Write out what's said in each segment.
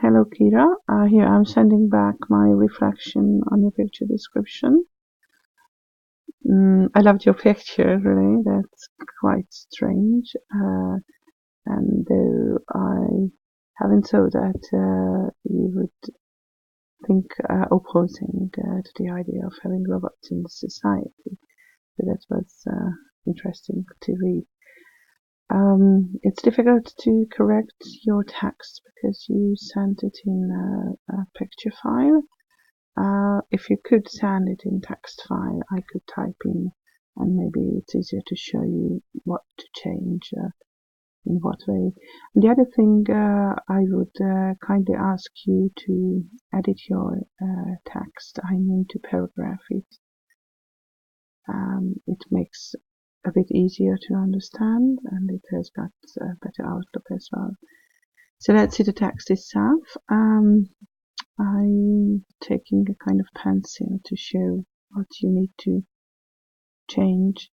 Hello, Kira. Here I'm sending back my reflection on your picture description. I loved your picture, really. That's quite strange. And though I haven't thought that you would think opposing to the idea of having robots in the society, so that was interesting to read. It's difficult to correct your text because you sent it in a picture file. If you could send it in text file, I could type in, and maybe it's easier to show you what to change, in what way. And the other thing, I would kindly ask you to edit your text. I mean to paragraph it. It makes a bit easier to understand, and it has got a better outlook as well. So let's see the text itself. I'm taking a kind of pencil to show what you need to change.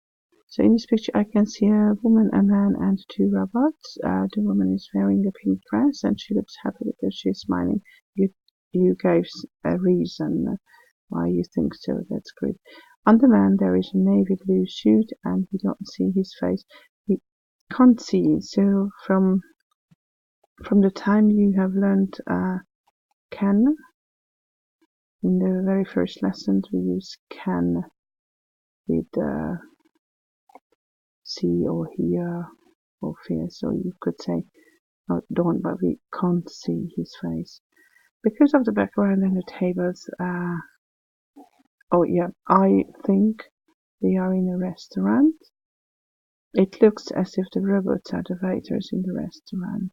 So in this picture I can see a woman, a man and two robots. The woman is wearing a pink dress and she looks happy because she's smiling. You gave a reason why you think so. That's great. On the man there is a navy blue suit and we don't see his face. We can't see. So from the time you have learned can, in the very first lesson we use can with see or hear or feel. So you could say not don't, but we can't see his face because of the background and the tables. Oh yeah, I think they are in a restaurant. It looks as if the robots are the waiters in the restaurant.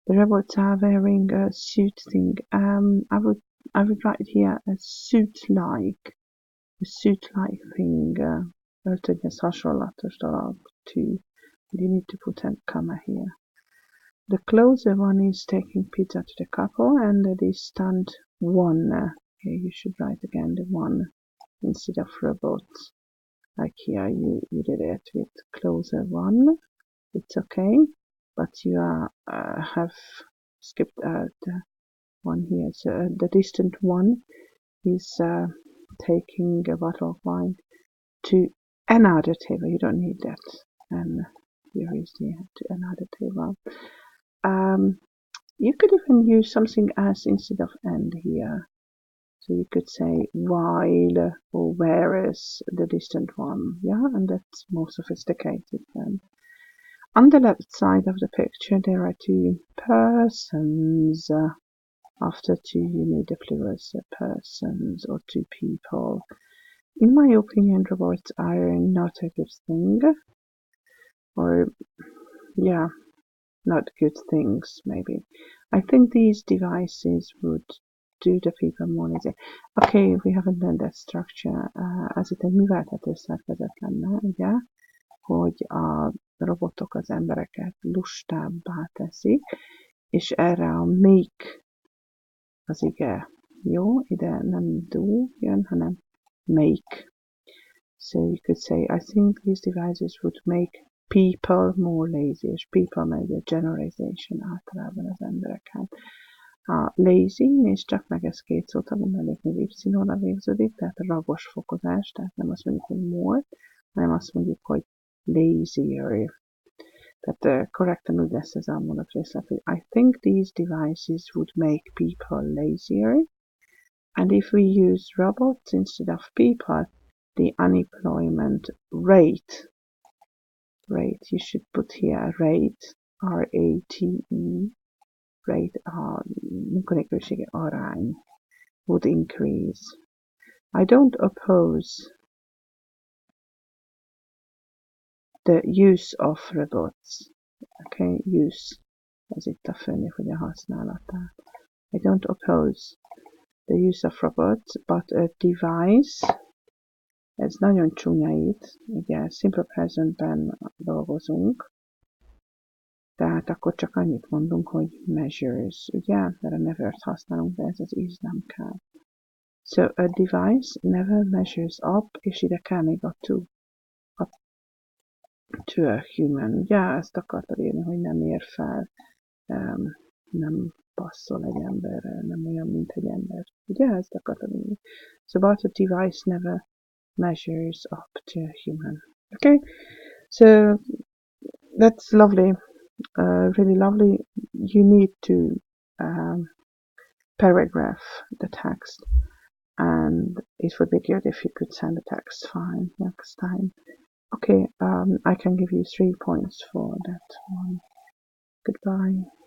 The robots are wearing a suit thing. I would write here a suit-like thing. Öltönyhöz hasonlatos dolog to. You need to put a comma here. The closer one is taking pizza to the couple, and the distant one. Here you should write again the one instead of robot. Like here you did it with closer one. It's okay, but you have skipped out one here. So the distant one is taking a bottle of wine to another table. You don't need that. And here is the to another table. You could even use something as instead of and here. So you could say while or whereas the distant one. Yeah, and that's more sophisticated then. On the left side of the picture there are two persons. After two you need a plural, so persons or two people. In my opinion, robots are not a good thing. Or, yeah, not good things, maybe. I think these devices would do the people more easy. Okay, we haven't done that structure. Ez itt egy műveltető szerkezet lenne, ugye, hogy a robotok az embereket lustábbá teszik, és erre a make az ige. Jó, ide nem do jön, hanem make. So you could say, I think these devices would make people more lazy, és people megy a generalization általában az embereken. A lazy, és csak meg ez két szót, ami melléknél y-ra végződik, tehát ragos fokozás, tehát nem azt mondjuk, hogy more, hanem azt mondjuk, hogy lazier. Tehát korrektan úgy lesz ez a mondatrészlet, hogy I think these devices would make people lazier, and if we use robots instead of people, the unemployment rate, you should put here rate, R-A-T-E, rate, munkanélküliségi arány would increase. I don't oppose the use of robots. Okay, use, ez itt a főnév, hogy a használatát. I don't oppose the use of robots, but a device, ez nagyon csúnya itt, ugye simple presentben dolgozunk, tehát akkor csak annyit mondunk, hogy measures, ugye, mert a never-t használunk, de ez az is nem kell. So a device never measures up, és ide kell még a to a human. Ugye, ezt akartad írni, hogy nem ér fel nem passzol egy emberre, nem olyan, mint egy ember. Ugye ezt akartam mondani? So, but a device never measures up to a human. Okay, so that's lovely, really lovely. You need to paragraph the text, and it would be good if you could send the text fine next time. Okay, I can give you 3 points for that one. Goodbye.